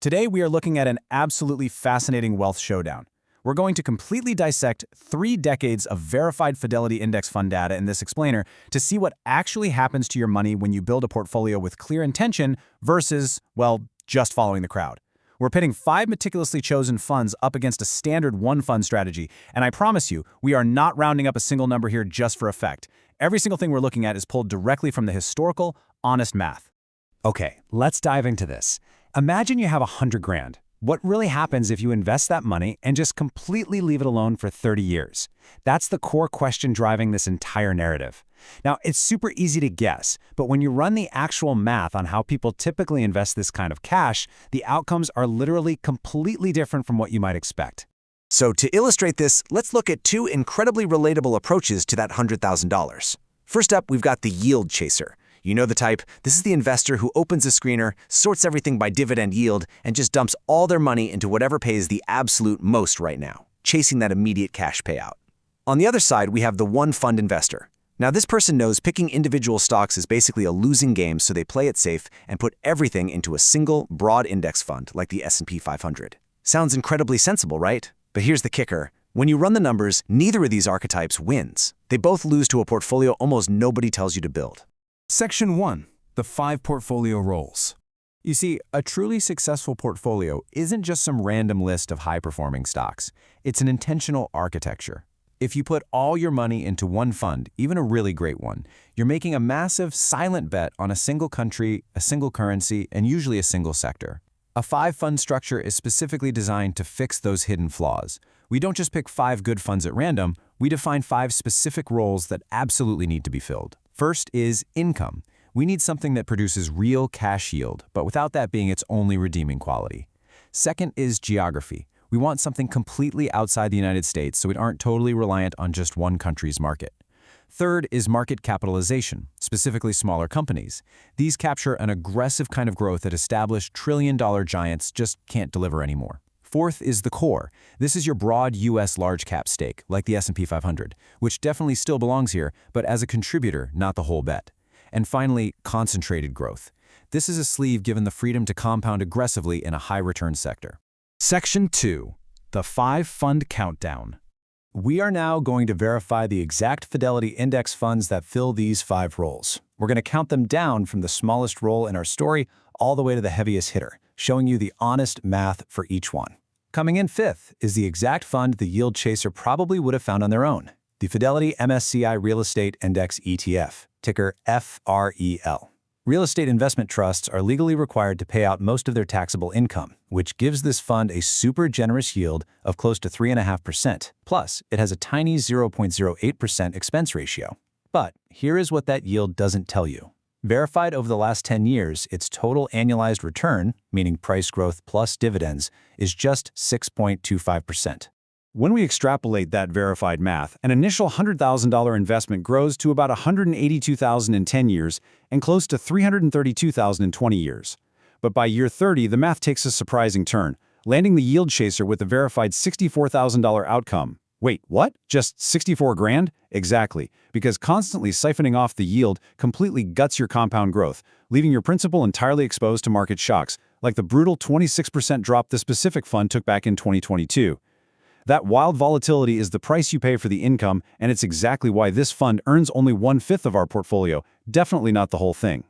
Today, we are looking at an absolutely fascinating wealth showdown. We're going to completely dissect 3 decades of verified Fidelity Index Fund data in this explainer to see what actually happens to your money when you build a portfolio with clear intention versus, well, just following the crowd. We're pitting 5 meticulously chosen funds up against a standard one-fund strategy, and I promise you, we are not rounding up a single number here just for effect. Every single thing we're looking at is pulled directly from the historical, honest math. Okay, let's dive into this. Imagine you have 100 grand. What really happens if you invest that money and just completely leave it alone for 30 years? That's the core question driving this entire narrative. Now, it's super easy to guess, but when you run the actual math on how people typically invest this kind of cash, the outcomes are literally completely different from what you might expect. So to illustrate this, let's look at 2 incredibly relatable approaches to that $100,000. First up, we've got the yield chaser. You know the type. This is the investor who opens a screener, sorts everything by dividend yield, and just dumps all their money into whatever pays the absolute most right now, chasing that immediate cash payout. On the other side, we have the one-fund investor. Now, this person knows picking individual stocks is basically a losing game, so they play it safe and put everything into a single, broad index fund like the S&P 500. Sounds incredibly sensible, right? But here's the kicker. When you run the numbers, neither of these archetypes wins. They both lose to a portfolio almost nobody tells you to build. Section 1. The 5 portfolio roles. You see, a truly successful portfolio isn't just some random list of high-performing stocks. It's an intentional architecture. If you put all your money into one fund, even a really great one, you're making a massive, silent bet on a single country, a single currency, and usually a single sector. A 5-fund structure is specifically designed to fix those hidden flaws. We don't just pick 5 good funds at random, we define 5 specific roles that absolutely need to be filled. First is income. We need something that produces real cash yield, but without that being its only redeeming quality. Second is geography. We want something completely outside the United States so we aren't totally reliant on just one country's market. Third is market capitalization, specifically smaller companies. These capture an aggressive kind of growth that established trillion-dollar giants just can't deliver anymore. Fourth is the core. This is your broad U.S. large-cap stake, like the S&P 500, which definitely still belongs here, but as a contributor, not the whole bet. And finally, concentrated growth. This is a sleeve given the freedom to compound aggressively in a high-return sector. Section 2. The 5-fund countdown. We are now going to verify the exact Fidelity Index funds that fill these 5 roles. We're going to count them down from the smallest role in our story all the way to the heaviest hitter, showing you the honest math for each one. Coming in 5th is the exact fund the yield chaser probably would have found on their own, the Fidelity MSCI Real Estate Index ETF, ticker FREL. Real estate investment trusts are legally required to pay out most of their taxable income, which gives this fund a super generous yield of close to 3.5%. Plus, it has a tiny 0.08% expense ratio. But here is what that yield doesn't tell you. Verified over the last 10 years, its total annualized return, meaning price growth plus dividends, is just 6.25%. When we extrapolate that verified math, an initial $100,000 investment grows to about $182,000 in 10 years and close to $332,000 in 20 years. But by year 30, the math takes a surprising turn, landing the yield chaser with a verified $64,000 outcome. Wait, what? Just 64 grand? Exactly, because constantly siphoning off the yield completely guts your compound growth, leaving your principal entirely exposed to market shocks, like the brutal 26% drop this specific fund took back in 2022. That wild volatility is the price you pay for the income, and it's exactly why this fund earns only 1/5 of our portfolio, definitely not the whole thing.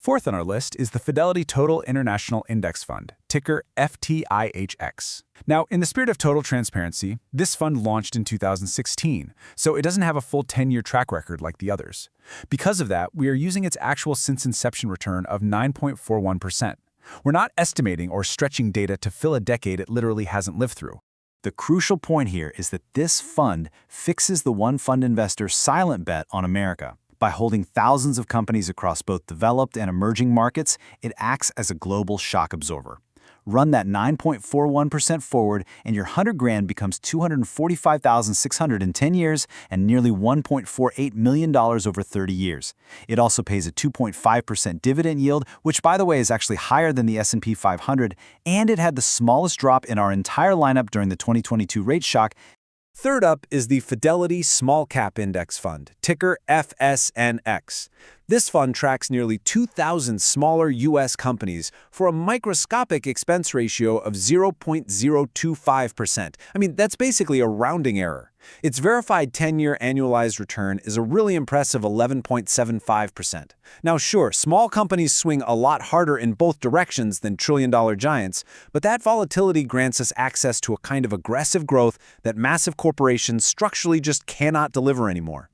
4th on our list is the Fidelity Total International Index Fund, ticker FTIHX. Now, in the spirit of total transparency, this fund launched in 2016, so it doesn't have a full 10-year track record like the others. Because of that, we are using its actual since inception return of 9.41%. We're not estimating or stretching data to fill a decade it literally hasn't lived through. The crucial point here is that this fund fixes the one-fund investor's silent bet on America. By holding thousands of companies across both developed and emerging markets, it acts as a global shock absorber. Run that 9.41% forward, and your 100 grand becomes $245,600 in 10 years and nearly $1.48 million over 30 years. It also pays a 2.5% dividend yield, which, by the way, is actually higher than the S&P 500, and it had the smallest drop in our entire lineup during the 2022 rate shock. Third up is the Fidelity Small Cap Index Fund, ticker FSNX. This fund tracks nearly 2,000 smaller U.S. companies for a microscopic expense ratio of 0.025%. That's basically a rounding error. Its verified 10-year annualized return is a really impressive 11.75%. Now sure, small companies swing a lot harder in both directions than trillion-dollar giants, but that volatility grants us access to a kind of aggressive growth that massive corporations structurally just cannot deliver anymore.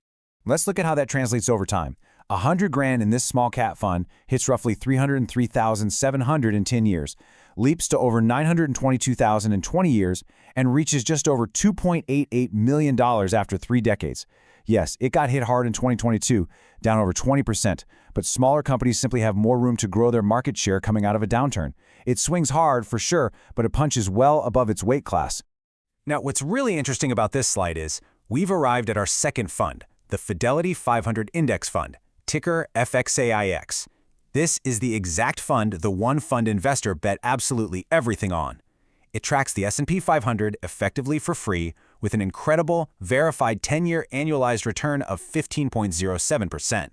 Let's look at how that translates over time. 100 grand in this small cap fund hits roughly 303,700 in 10 years, leaps to over 922,000 in 20 years, and reaches just over $2.88 million after 3 decades. Yes, it got hit hard in 2022, down over 20%, but smaller companies simply have more room to grow their market share coming out of a downturn. It swings hard for sure, but it punches well above its weight class. Now, what's really interesting about this slide is we've arrived at our second fund, the Fidelity 500 Index Fund, ticker FXAIX. This is the exact fund the one fund investor bet absolutely everything on. It tracks the S&P 500 effectively for free with an incredible, verified 10-year annualized return of 15.07%.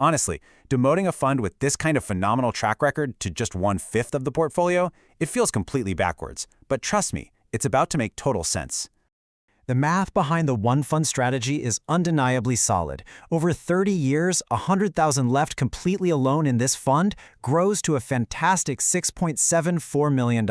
Honestly, demoting a fund with this kind of phenomenal track record to just 1/5 of the portfolio, it feels completely backwards. But trust me, it's about to make total sense. The math behind the one-fund strategy is undeniably solid. Over 30 years, 100,000 left completely alone in this fund grows to a fantastic $6.74 million.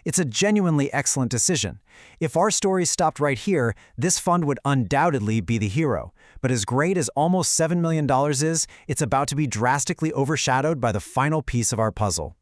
It's a genuinely excellent decision. If our story stopped right here, this fund would undoubtedly be the hero. But as great as almost $7 million is, it's about to be drastically overshadowed by the final piece of our puzzle.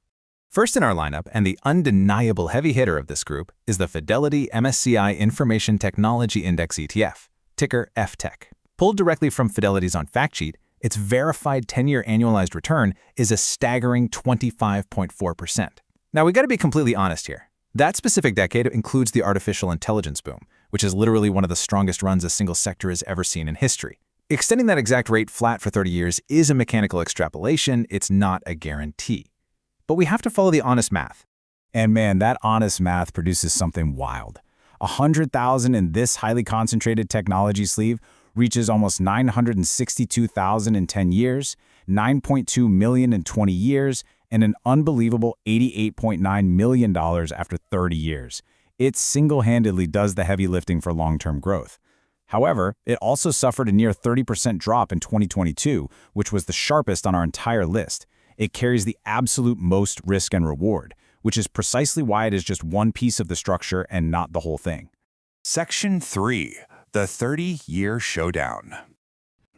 First in our lineup, and the undeniable heavy hitter of this group, is the Fidelity MSCI Information Technology Index ETF, ticker FTech. Pulled directly from Fidelity's on fact sheet, its verified 10-year annualized return is a staggering 25.4%. Now, we gotta be completely honest here. That specific decade includes the artificial intelligence boom, which is literally one of the strongest runs a single sector has ever seen in history. Extending that exact rate flat for 30 years is a mechanical extrapolation, it's not a guarantee. But we have to follow the honest math. And man, that honest math produces something wild. 100,000 in this highly concentrated technology sleeve reaches almost 962,000 in 10 years, 9.2 million in 20 years, and an unbelievable $88.9 million after 30 years. It single-handedly does the heavy lifting for long-term growth. However, it also suffered a near 30% drop in 2022, which was the sharpest on our entire list. It carries the absolute most risk and reward, which is precisely why it is just one piece of the structure and not the whole thing. Section 3. The 30-Year Showdown.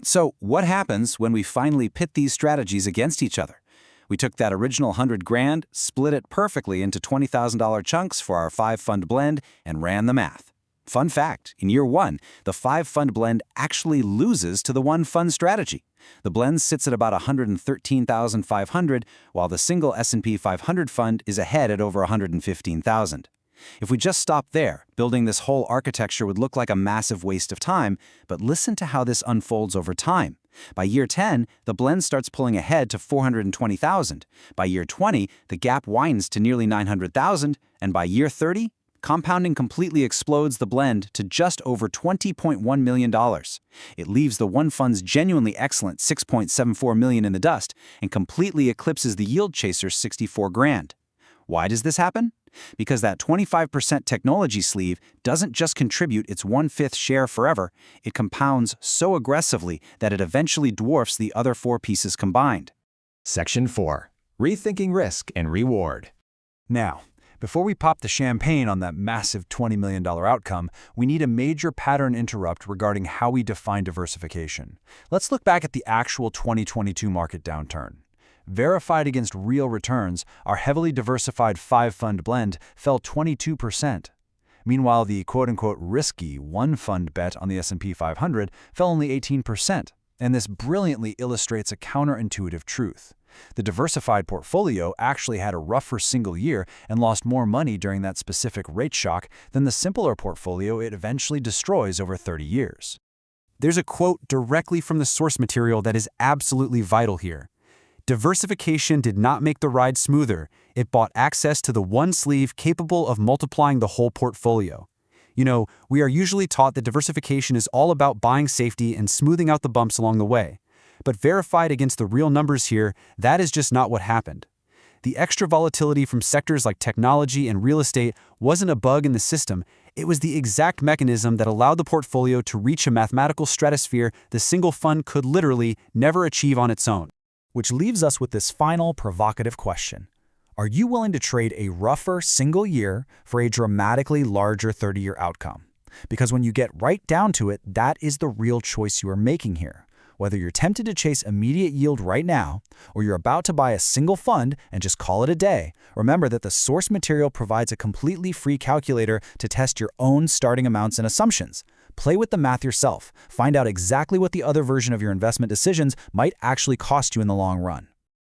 So what happens when we finally pit these strategies against each other? We took that original 100 grand, split it perfectly into $20,000 chunks for our 5-fund blend, and ran the math. Fun fact, in year 1, the 5-fund blend actually loses to the 1-fund strategy. The blend sits at about $113,500, while the single S&P 500 fund is ahead at over $115,000. If we just stopped there, building this whole architecture would look like a massive waste of time, but listen to how this unfolds over time. By year 10, the blend starts pulling ahead to $420,000. By year 20, the gap widens to nearly $900,000, and by year 30, compounding completely explodes the blend to just over $20.1 million. It leaves the one fund's genuinely excellent $6.74 million in the dust and completely eclipses the yield chaser's 64 grand. Why does this happen? Because that 25% technology sleeve doesn't just contribute its 1/5 share forever, it compounds so aggressively that it eventually dwarfs the other 4 pieces combined. Section 4. Rethinking Risk and Reward. Now, before we pop the champagne on that massive $20 million outcome, we need a major pattern interrupt regarding how we define diversification. Let's look back at the actual 2022 market downturn. Verified against real returns, our heavily diversified 5-fund blend fell 22%. Meanwhile, the quote-unquote risky 1-fund bet on the S&P 500 fell only 18%. And this brilliantly illustrates a counterintuitive truth. The diversified portfolio actually had a rougher single year and lost more money during that specific rate shock than the simpler portfolio it eventually destroys over 30 years. There's a quote directly from the source material that is absolutely vital here. Diversification did not make the ride smoother, it bought access to the one sleeve capable of multiplying the whole portfolio. We are usually taught that diversification is all about buying safety and smoothing out the bumps along the way. But verified against the real numbers here, that is just not what happened. The extra volatility from sectors like technology and real estate wasn't a bug in the system, it was the exact mechanism that allowed the portfolio to reach a mathematical stratosphere the single fund could literally never achieve on its own. Which leaves us with this final provocative question. Are you willing to trade a rougher single year for a dramatically larger 30-year outcome? Because when you get right down to it, that is the real choice you are making here. Whether you're tempted to chase immediate yield right now, or you're about to buy a single fund and just call it a day, remember that the source material provides a completely free calculator to test your own starting amounts and assumptions. Play with the math yourself. Find out exactly what the other version of your investment decisions might actually cost you in the long run.